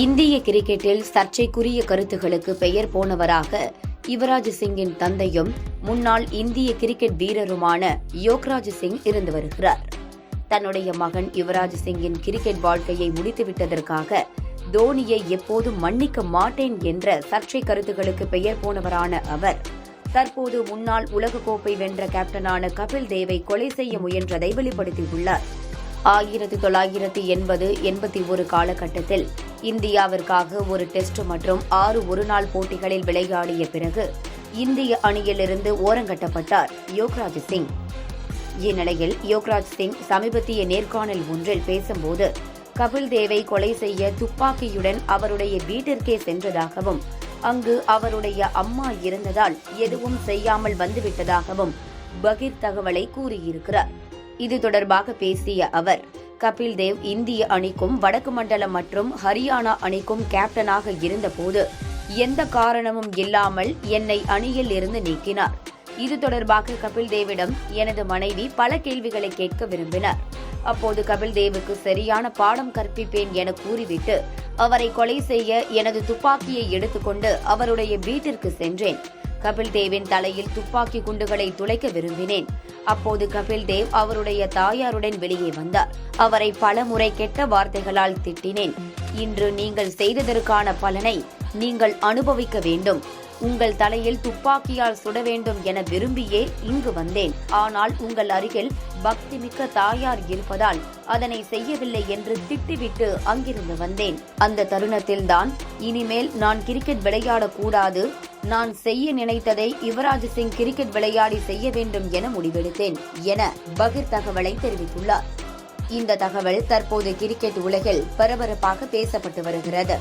இந்திய கிரிக்கெட்டில் சர்ச்சைக்குரிய கருத்துகளுக்கு பெயர் போனவராக யுவராஜ் சிங்கின் தந்தையும் முன்னாள் இந்திய கிரிக்கெட் வீரருமான யோக்ராஜ் சிங் இருந்து வருகிறார். தன்னுடைய மகன் யுவராஜ் சிங்கின் கிரிக்கெட் வாழ்க்கையை முடித்துவிட்டதற்காக தோனியை எப்போதும் மன்னிக்க மாட்டேன் என்ற சர்ச்சை கருத்துகளுக்கு பெயர் போனவரான அவர் தற்போது முன்னாள் உலகக்கோப்பை வென்ற கேப்டனான கபில் தேவை கொலை செய்ய முயன்றதை வெளிப்படுத்தியுள்ளார். 1980-81 காலகட்டத்தில் இந்தியாவிற்காக ஒரு டெஸ்ட் மற்றும் 6 ஒருநாள் போட்டிகளில் விளையாடிய பிறகு இந்திய அணியிலிருந்து ஓரங்கட்டப்பட்டார் யோக்ராஜ் சிங். இந்நிலையில் யோக்ராஜ் சிங் சமீபத்திய நேர்காணல் ஒன்றில் பேசும்போது கபில் தேவை கொலை செய்ய துப்பாக்கியுடன் அவருடைய வீட்டிற்கே சென்றதாகவும் அங்கு அவருடைய அம்மா இருந்ததால் எதுவும் செய்யாமல் வந்துவிட்டதாகவும் பகீர் தகவலை கூறியிருக்கிறார். இது தொடர்பாக பேசிய அவர், கபில் தேவ் இந்திய அணிக்கும் வடக்கு மண்டலம் மற்றும் ஹரியானா அணிக்கும் கேப்டனாக இருந்தபோது எந்த காரணமும் இல்லாமல் என்னை அணியில் இருந்து நீக்கினார். இது தொடர்பாக கபில் தேவிடம் எனது மனைவி பல கேள்விகளை கேட்க விரும்பினார். அப்போது கபில் தேவுக்கு சரியான பாடம் கற்பிப்பேன் என கூறிவிட்டு அவரை கொலை செய்ய எனது துப்பாக்கியை எடுத்துக்கொண்டு அவருடைய வீட்டிற்கு சென்றேன். கபில் தேவின் தலையில் துப்பாக்கி குண்டுகளை துளைக்க விரும்பினேன். அப்போது கபில் தேவ் அவருடைய தாயாருடன் வெளியே வந்தார். அவரை பல முறை கெட்ட வார்த்தைகளால் திட்டினேன். இன்று நீங்கள் செய்ததற்கான பலனை நீங்கள் அனுபவிக்க வேண்டும். உங்கள் தலையில் துப்பாக்கியால் சுட வேண்டும் என விரும்பியே இங்கு வந்தேன். ஆனால் உங்கள் அருகில் பக்திமிக்க தாயார் இருப்பதால் அதனை செய்யவில்லை என்று திட்டிவிட்டு அங்கிருந்து வந்தேன். அந்த தருணத்தில்தான் இனிமேல் நான் கிரிக்கெட் விளையாடக்கூடாது, நான் செய்ய நினைத்ததை யுவராஜ் சிங் கிரிக்கெட் விளையாடி செய்ய வேண்டும் என முடிவெடுத்தேன் என பகீர் தகவலை தெரிவித்துள்ளார். இந்த தகவல் தற்போது கிரிக்கெட் உலகில் பரபரப்பாக பேசப்பட்டு வருகிறது.